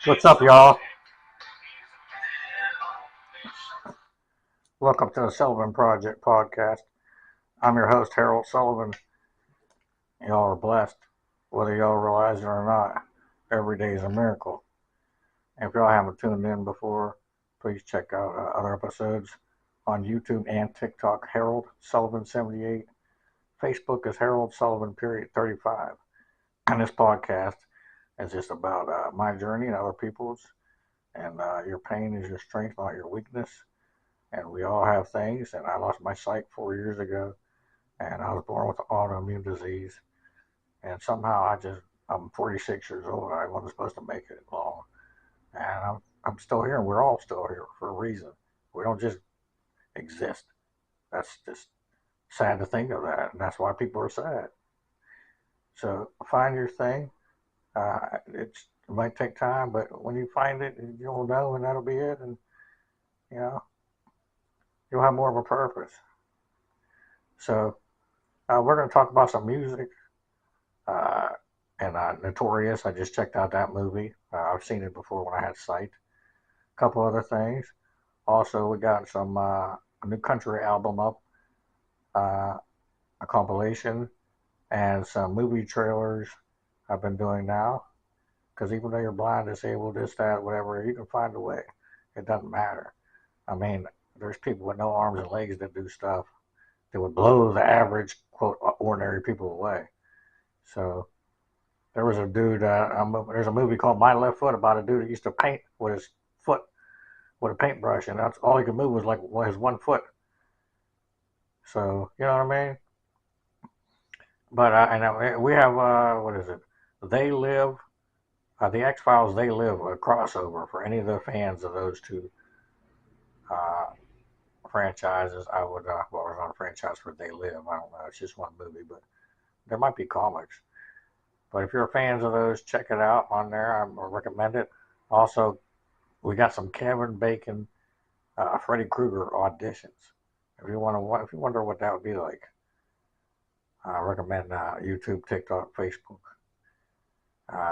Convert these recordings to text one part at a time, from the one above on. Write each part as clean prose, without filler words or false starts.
What's up, y'all? Welcome to the Sullivan Project podcast. I'm your host, Harold Sullivan. Y'all are blessed, whether y'all realize it or not. Every day is a miracle. And if y'all haven't tuned in before, please check out other episodes on YouTube and TikTok, Harold Sullivan 78. Facebook is Harold Sullivan period 35. And this podcast is just about my journey and other people's. And your pain is your strength, not your weakness. And we all have things. And I lost my sight 4 years ago. And I was born with autoimmune disease. And somehow I'm 46 years old. I wasn't supposed to make it long. And I'm still here, and we're all still here for a reason. We don't just exist. That's just sad to think of that. And that's why people are sad. So find your thing. It might take time, but when you find it, you'll know, and that'll be it. And, you know, you'll have more of a purpose. So we're going to talk about some music. And Notorious, I just checked out that movie. I've seen it before when I had sight. A couple other things. Also, we got some a new country album up, a compilation, and some movie trailers I've been doing now. Because even though you're blind, disabled, this, that, whatever, you can find a way. It doesn't matter. I mean, there's people with no arms and legs that do stuff that would blow the average, quote, ordinary people away. So there was a dude, there's a movie called My Left Foot about a dude that used to paint with his foot with a paintbrush, and that's all he could move was like his 1 foot. So, you know what I mean? But and we have, what is it? They Live, the X-Files, They Live, a crossover for any of the fans of those two franchises. I would, well, it's not a franchise for They Live. I don't know. It's just one movie, but there might be comics. But if you're fans of those, check it out on there. I recommend it. Also, we got some Kevin Bacon, Freddy Krueger auditions. If you wonder what that would be like, I recommend YouTube, TikTok, Facebook.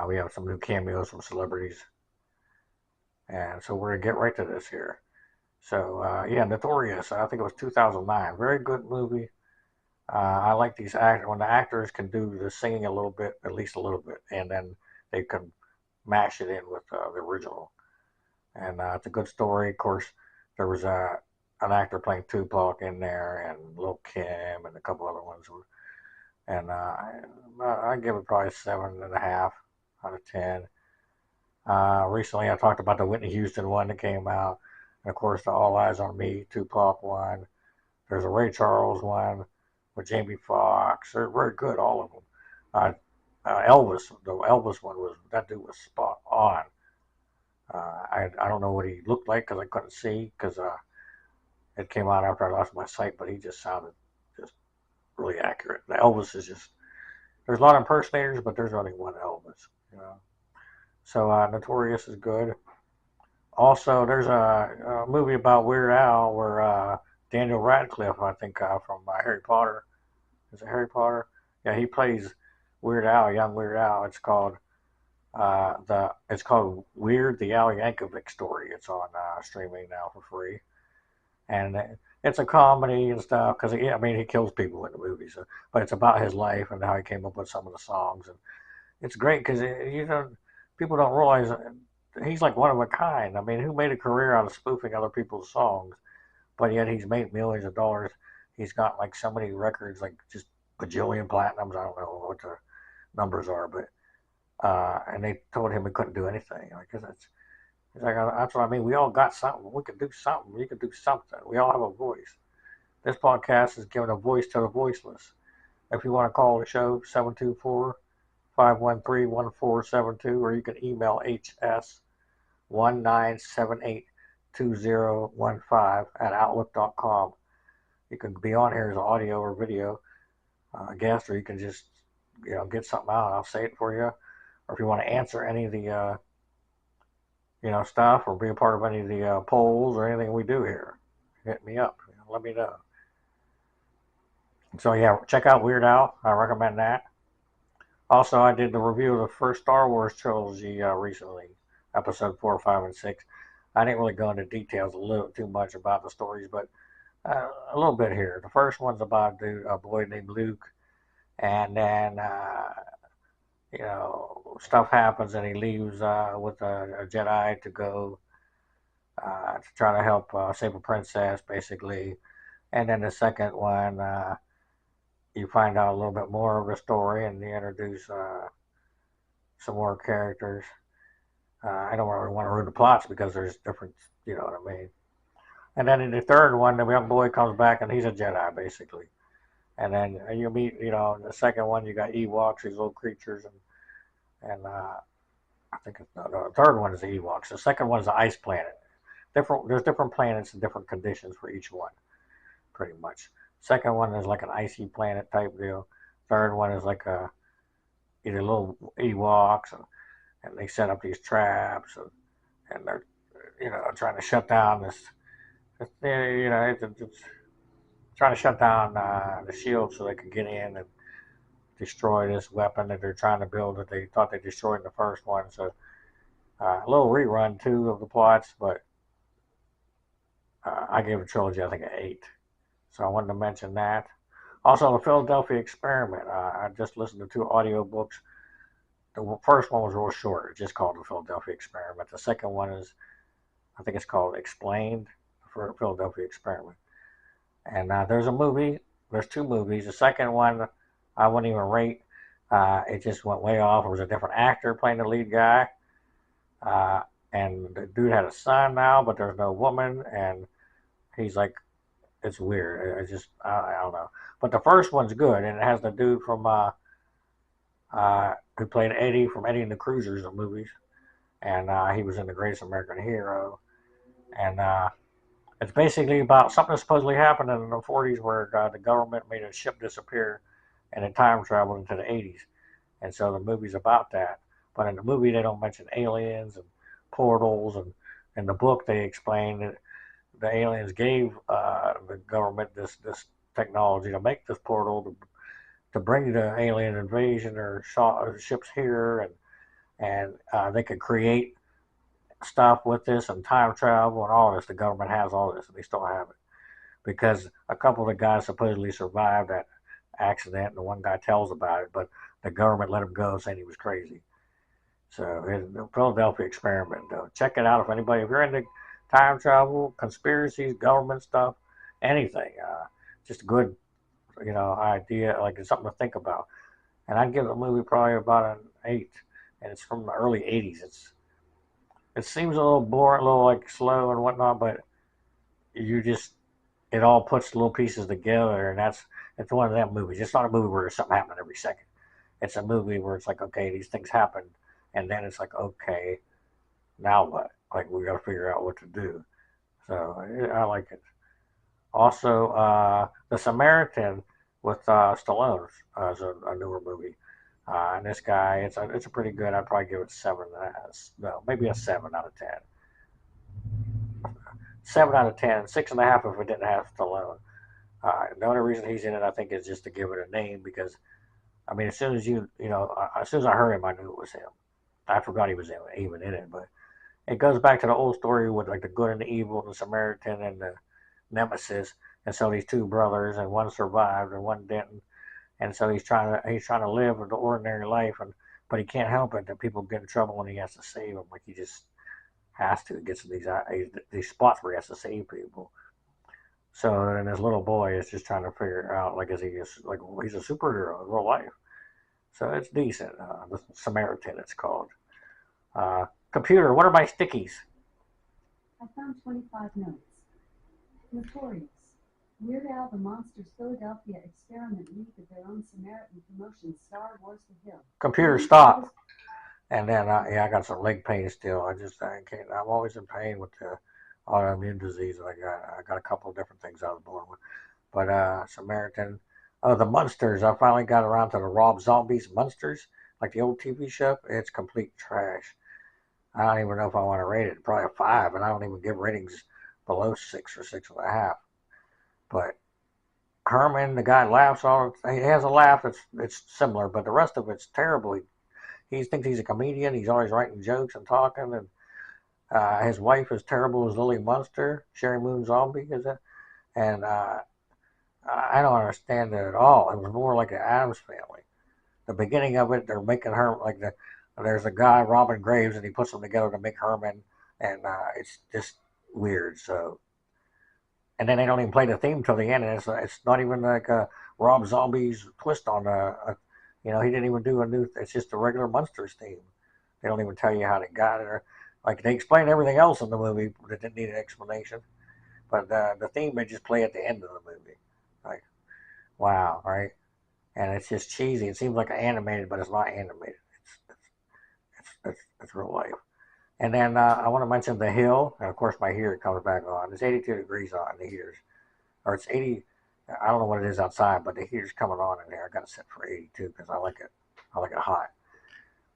We have some new cameos from celebrities, and so we're gonna get right to this here. So yeah, Notorious. I think it was 2009. Very good movie. I like these actors when the actors can do the singing a little bit, at least a little bit, and then they can mash it in with the original. And it's a good story. Of course, there was an actor playing Tupac in there, and Lil Kim, and a couple other ones. And I give it probably 7.5 out of 10. Recently, I talked about the Whitney Houston one that came out, and of course, the All Eyes on Me Tupac one. There's a Ray Charles one with Jamie Foxx. They're very good, all of them. Elvis, the Elvis one that dude was spot on. I don't know what he looked like because I couldn't see because it came out after I lost my sight, but he just sounded just really accurate. The Elvis is just, there's a lot of impersonators, but there's only one Elvis, you know. So Notorious is good. Also, there's a movie about Weird Al where Daniel Radcliffe, I think from Harry Potter, is it Harry Potter? Yeah, he plays Weird Al, young Weird Al. It's called Weird the Al Yankovic Story. It's on streaming now for free, and it's a comedy and stuff because I mean he kills people in the movie, so, but it's about his life and how he came up with some of the songs, and it's great because people don't realize he's like one of a kind. I mean, who made a career out of spoofing other people's songs, but yet he's made millions of dollars. He's got like so many records, like just bajillion platinums. I don't know what the numbers are, but and they told him he couldn't do anything. Like, it's like that's what I mean. We all got something. We could do something. You could do something. We all have a voice. This podcast is giving a voice to the voiceless. If you want to call the show, 724-513-1472, or you can email hs19782015 at outlook.com. You can be on here as audio or video guest, or you can just get something out. I'll say it for you. or if you want to answer any of the stuff, or be a part of any of the polls or anything we do here, hit me up. Let me know. So yeah, check out Weird Al. I recommend that. Also, I did the review of the first Star Wars trilogy recently, episode 4, 5, and 6. I didn't really go into details a little too much about the stories, but a little bit here. The first one's about a boy named Luke, and then stuff happens, and he leaves with a Jedi to go to try to help save a princess, basically. And then the second one, you find out a little bit more of the story, and you introduce some more characters. I don't really want to ruin the plots because there's different, you know what I mean. And then in the third one, the young boy comes back and he's a Jedi, basically. And then you meet, in the second one, you got Ewoks, these little creatures, and I think the third one is the Ewoks. The second one is the ice planet. There's different planets and different conditions for each one, pretty much. Second one is like an icy planet type deal. Third one is like either little Ewoks, and they set up these traps, and they're trying to shut down it's trying to shut down the shield so they can get in and destroy this weapon that they're trying to build that they thought they destroyed in the first one. So a little rerun too of the plots, but I gave the trilogy I think an 8. So I wanted to mention that. Also, the Philadelphia Experiment. I just listened to 2 audiobooks. The first one was real short. It's just called the Philadelphia Experiment. The second one is, I think it's called Explained, for Philadelphia Experiment. And there's a movie. There's 2 movies. The second one, I wouldn't even rate. It just went way off. It was a different actor playing the lead guy. And the dude had a son now, but there's no woman. And he's like, it's weird. I don't know. But the first one's good. And it has the dude from who played Eddie from Eddie and the Cruisers, the movies. And he was in The Greatest American Hero. And it's basically about something that supposedly happened in the 40s where the government made a ship disappear and it time traveled into the 80s. And so the movie's about that. But in the movie, they don't mention aliens and portals. And in the book, they explain that the aliens gave the government this technology to make this portal to bring the alien invasion or ships here. And they could create stuff with this and time travel and all this. The government has all this, and they still have it because a couple of the guys supposedly survived that accident, and the one guy tells about it, but the government let him go, saying he was crazy. So the Philadelphia Experiment, though, check it out if you're into time travel, conspiracies, government stuff, anything. Just a good, idea. Like it's something to think about. And I'd give the movie probably about an 8, and it's from the early '80s. It seems a little boring, a little like slow and whatnot, but it all puts little pieces together, and it's one of them movies. It's not a movie where there's something happening every second. It's a movie where it's like, okay, these things happen, and then it's like, okay, now what? Like we got to figure out what to do. So I like it. Also, The Samaritan with Stallone is a newer movie. And this guy, it's a pretty good. I'd probably give it 7. No, maybe a 7 out of 10. 7 out of 10. 6.5 if it didn't have Stallone. The only reason he's in it, I think, is just to give it a name because, I mean, as soon as as soon as I heard him, I knew it was him. I forgot he was even in it, but it goes back to the old story with like the good and the evil, the Samaritan and the Nemesis. And so these 2 brothers, and one survived and one didn't. And so he's trying to live an ordinary life, but he can't help it that people get in trouble when he has to save them. Like he just has to. He gets to these spots where he has to save people. So then this little boy is just trying to figure out like he's a superhero in real life. So it's decent. The Samaritan, it's called. Computer, what are my stickies? I found 25 notes. Notorious. Weird Al the Monsters Philadelphia Experiment leaked of their own Samaritan promotion, Star Wars The Hill. Computer, stop. And then, I got some leg pain still. I can't. I'm always in pain with the autoimmune disease. I got a couple of different things I was born with. But Samaritan, the Munsters. I finally got around to the Rob Zombies Munsters. like the old TV show, it's complete trash. I don't even know if I want to rate it. Probably a 5, and I don't even give ratings below 6 or 6.5. But Herman, the guy laughs all. He has a laugh it's similar, but the rest of it's terrible. He thinks he's a comedian. He's always writing jokes and talking, and his wife is terrible as Lily Munster. Sherry Moon Zombie is it? And I don't understand it at all. It was more like an Addams Family. The beginning of it, they're making her like there's a guy Robin Graves, and he puts them together to make Herman, and it's just weird. So, and then they don't even play the theme till the end, and it's not even like a Rob Zombie's twist on he didn't even do a new. It's just a regular Munsters theme. They don't even tell you how they got it, or like they explain everything else in the movie that didn't need an explanation. But the theme they just play at the end of the movie. Like, wow, right? And it's just cheesy. It seems like animated, but it's not animated. It's real life. And then I want to mention The Hill, and of course my heater comes back on. It's 82 degrees on the heaters, or it's 80. I don't know what it is outside, but the heater's coming on in there. I got it set for 82 because I like it. I like it hot.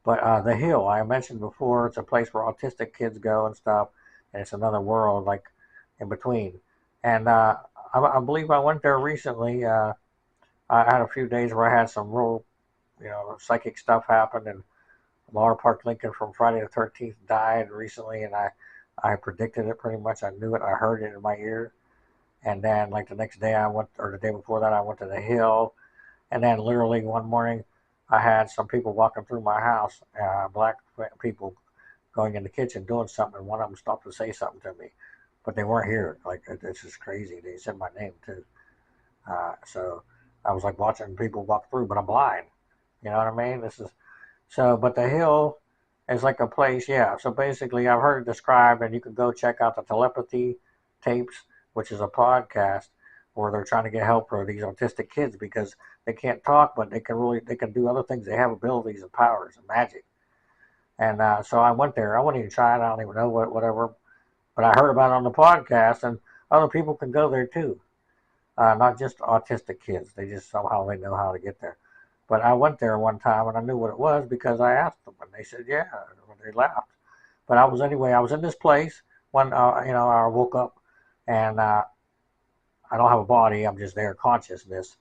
But The Hill, I mentioned before, it's a place where autistic kids go and stuff, and it's another world like in between. And I believe I went there recently. I had a few days where I had some real, psychic stuff happen, and Laura Park Lincoln from Friday the 13th died recently, and I predicted it pretty much. I knew it. I heard it in my ear. And then, like the next day, or the day before that, I went to the Hill. And then, literally one morning, I had some people walking through my house, black people going in the kitchen doing something, and one of them stopped to say something to me, but they weren't here. Like it's just crazy. They said my name too. So I was like watching people walk through, but I'm blind. You know what I mean? But the Hill is like a place, yeah. So basically, I've heard it described, and you can go check out the telepathy tapes, which is a podcast where they're trying to get help for these autistic kids because they can't talk, but they can do other things. They have abilities and powers and magic. And so I went there. I wouldn't even try it. I don't even know whatever. But I heard about it on the podcast, and other people can go there too. Not just autistic kids. They just somehow they know how to get there. But I went there one time and I knew what it was because I asked them and they said, yeah, they laughed. But I was in this place when, I woke up and I don't have a body. I'm just there, consciousness.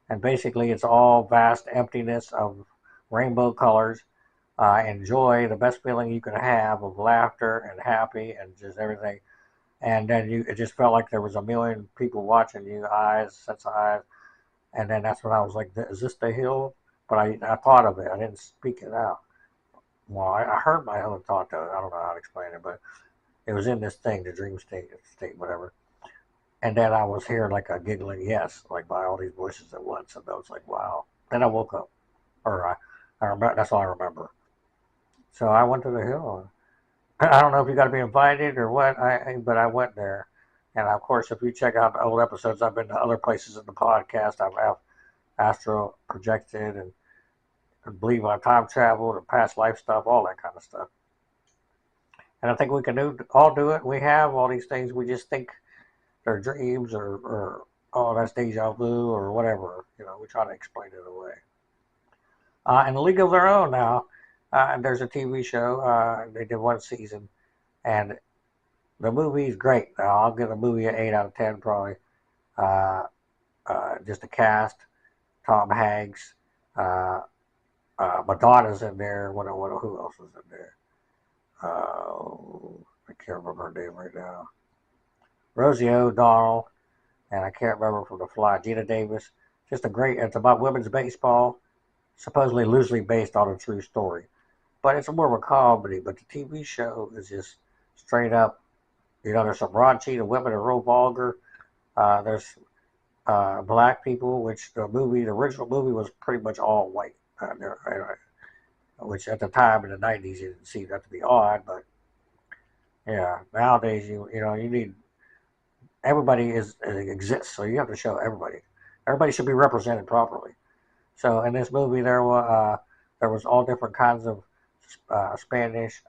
And basically it's all vast emptiness of rainbow colors and joy, the best feeling you can have of laughter and happy and just everything. And then it just felt like there was a million people watching you, sets of eyes. And then that's when I was like, is this the Hill? But I thought of it. I didn't speak it out. Well, I heard my own thought, though. I don't know how to explain it, but it was in this thing, the dream state, whatever. And then I was hearing like a giggling yes, like by all these voices at once. And I was like, wow. Then I woke up. Or I remember, that's all I remember. So I went to the Hill. I don't know if you got to be invited or what, but I went there. And of course, if you check out the old episodes, I've been to other places in the podcast. I've astral projected and believe I've time traveled and past life stuff, all that kind of stuff. And I think we can all do it. We have all these things. We just think they're dreams or oh, that's deja vu or whatever. We try to explain it away. In the League of Their Own now, there's a TV show. They did one season, and the movie's great. I'll give the movie an 8 out of 10 probably. Just the cast, Tom Hanks, Madonna's in there. Who else is in there? I can't remember her name right now. Rosie O'Donnell, and I can't remember from The Fly. Gina Davis. Just it's about women's baseball, supposedly loosely based on a true story. But it's more of a comedy, but the TV show is just straight up, there's some raunchy, the women are real vulgar. There's black people, which the original movie was pretty much all white. Which at the time in the 90s, you didn't see that to be odd, but yeah, nowadays, you need, everybody exists, so you have to show everybody. Everybody should be represented properly. So in this movie, there was all different kinds of Spanish,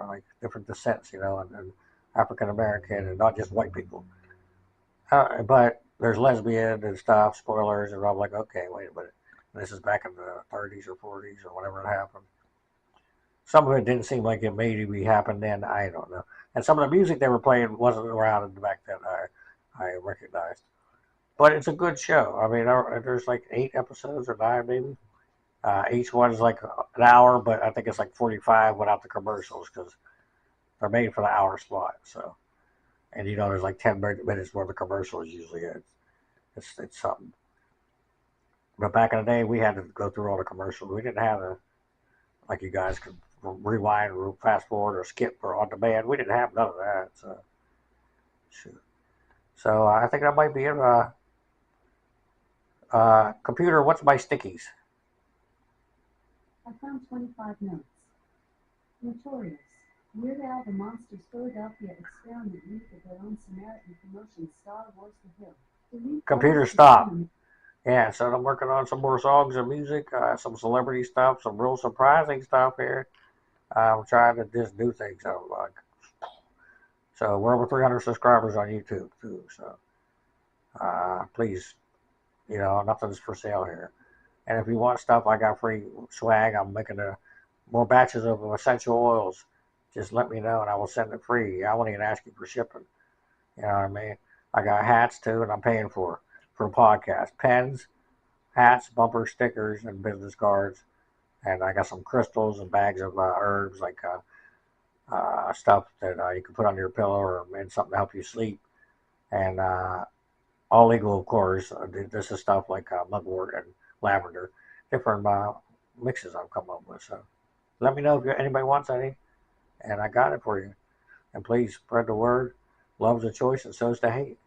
like different descents, and African American, and not just white people. But there's lesbian and stuff, spoilers, and I'm like, okay, wait a minute. This is back in the 30s or 40s or whenever it happened. Some of it didn't seem like it maybe happened then. I don't know. And some of the music they were playing wasn't around back then. I recognized. But it's a good show. I mean, there's like 8 episodes or 9 maybe. Each one is like an hour, but I think it's like 45 without the commercials because they're made for the hour slot. So, and there's like 10 minutes where the commercials usually is. It's something. But back in the day, we had to go through all the commercials. We didn't have like you guys could rewind or fast forward or skip or on demand. We didn't have none of that. So, shoot. So I think that might be it. Computer, what's my stickies? I found 25 notes. Notorious. Weird Al the Monsters Philadelphia experiment leak of their own Samaritan promotion Star Wars the Hill. Delete Computer, stop. Yeah, so I'm working on some more songs and music, some celebrity stuff, some real surprising stuff here. I'm trying to just do things I like. So we're over 300 subscribers on YouTube too. So please, nothing's for sale here. And if you want stuff, I got free swag. I'm making more batches of essential oils. Just let me know and I will send it free. I won't even ask you for shipping. You know what I mean? I got hats too, and I'm paying for a podcast. Pens, hats, bumper stickers, and business cards. And I got some crystals and bags of herbs, like stuff that you can put under your pillow or and something to help you sleep. And all legal, of course. This is stuff like mugwort and lavender, different mixes I've come up with. So let me know if anybody wants any, and I got it for you. And please spread the word. Love's a choice, and so's the hate.